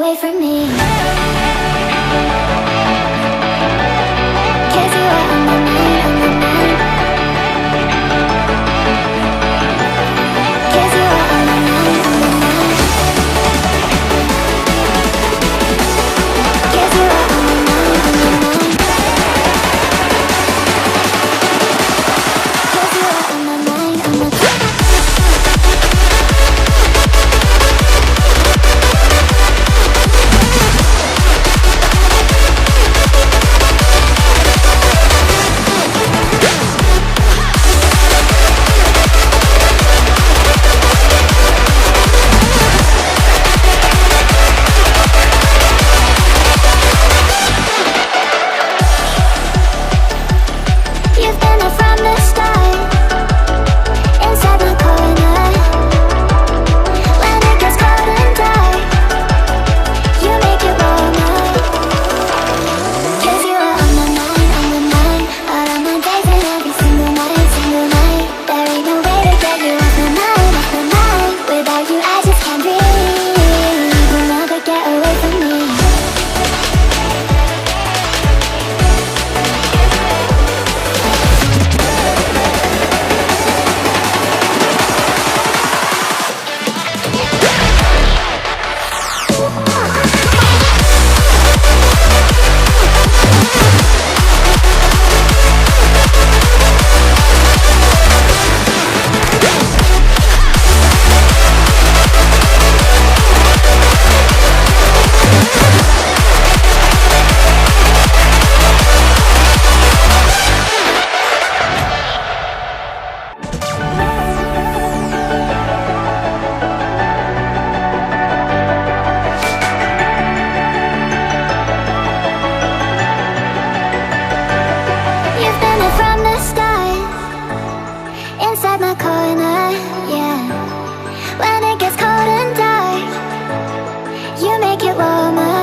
away from me. 'Cause you are on my mind, on my mind. 'Cause you are on my mind, on my mind. 'Cause you are on my mind, on my mind. 'Cause you are on my mind, on my mind. You've been there from the start, inside my corner. When it gets cold and dark, you make it warmer. 'Cause you are on my mind, on my mind. All of my days and every single night, single night. There ain't no way to get you off my mind, off my mind. Without you I just can't breathe. You'll never get away from me. You've been there from the start, inside my corner, yeah. When it gets cold and dark, you make it warmer.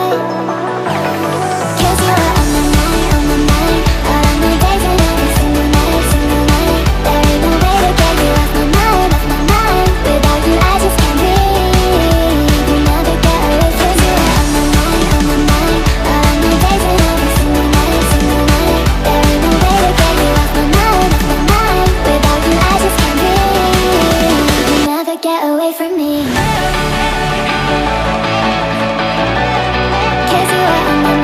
'Cause you are on my mind, on my mind. All of my days and every single night, single night. There ain't no way to get you off my mind, off my mind. Without you I just can't breathe. You'll never get away from me. 'Cause you are on my mind, on my mind. All of my days and every single night, single night. There ain't no way to get you off my mind, off my mind. Without you I just can't breathe. You'll never get away from me. 'Cause you are on my